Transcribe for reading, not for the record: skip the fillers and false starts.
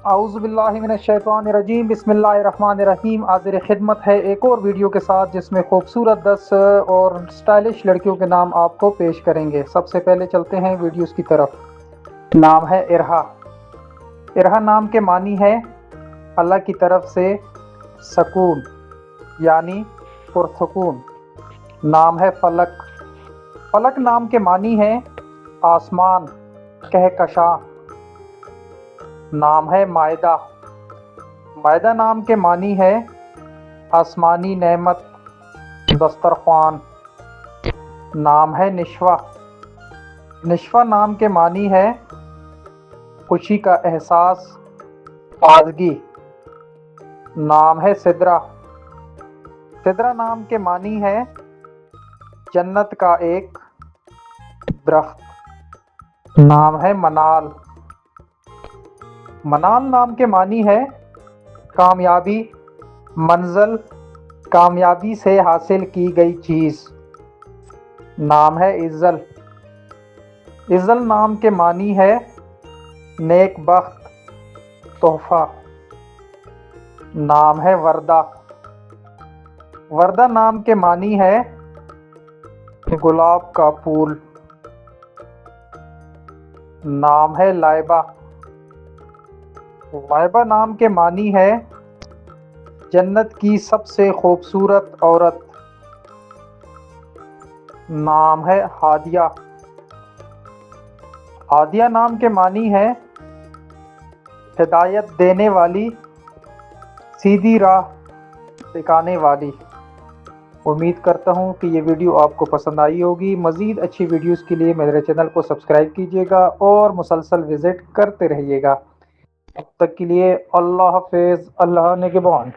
اعوذ باللہ من الشیطان الرجیم، بسم اللہ الرحمن الرحیم۔ حاضر خدمت ہے ایک اور ویڈیو کے ساتھ جس میں خوبصورت 10 اور سٹائلش لڑکیوں کے نام آپ کو پیش کریں گے۔ سب سے پہلے چلتے ہیں ویڈیوز کی طرف۔ نام ہے ارہا۔ ارہا نام کے معنی ہے اللہ کی طرف سے سکون یعنی پرسکون۔ نام ہے فلک۔ فلک نام کے معنی ہے آسمان، کہکشاں۔ نام ہے مائدہ۔ مائدہ نام کے معنی ہے آسمانی نعمت، دسترخوان۔ نام ہے نشوہ۔ نشوہ نام کے معنی ہے خوشی کا احساس، تازگی۔ نام ہے سدرہ۔ سدرہ نام کے معنی ہے جنت کا ایک درخت۔ نام ہے منال۔ منال نام کے معنی ہے کامیابی، منزل، کامیابی سے حاصل کی گئی چیز۔ نام ہے عزل۔ عزل نام کے معنی ہے نیک بخت، تحفہ۔ نام ہے وردہ۔ وردہ نام کے معنی ہے گلاب کا پھول۔ نام ہے لائبہ۔ لائبہ نام کے معنی ہے جنت کی سب سے خوبصورت عورت۔ نام ہے ہادیہ۔ ہادیہ نام کے معنی ہے ہدایت دینے والی، سیدھی راہ دکھانے والی۔ امید کرتا ہوں کہ یہ ویڈیو آپ کو پسند آئی ہوگی۔ مزید اچھی ویڈیوز کے لیے میرے چینل کو سبسکرائب کیجیے گا اور مسلسل وزٹ کرتے رہیے گا۔ اب تک کے لیے اللہ حافظ، اللہ نگہبان۔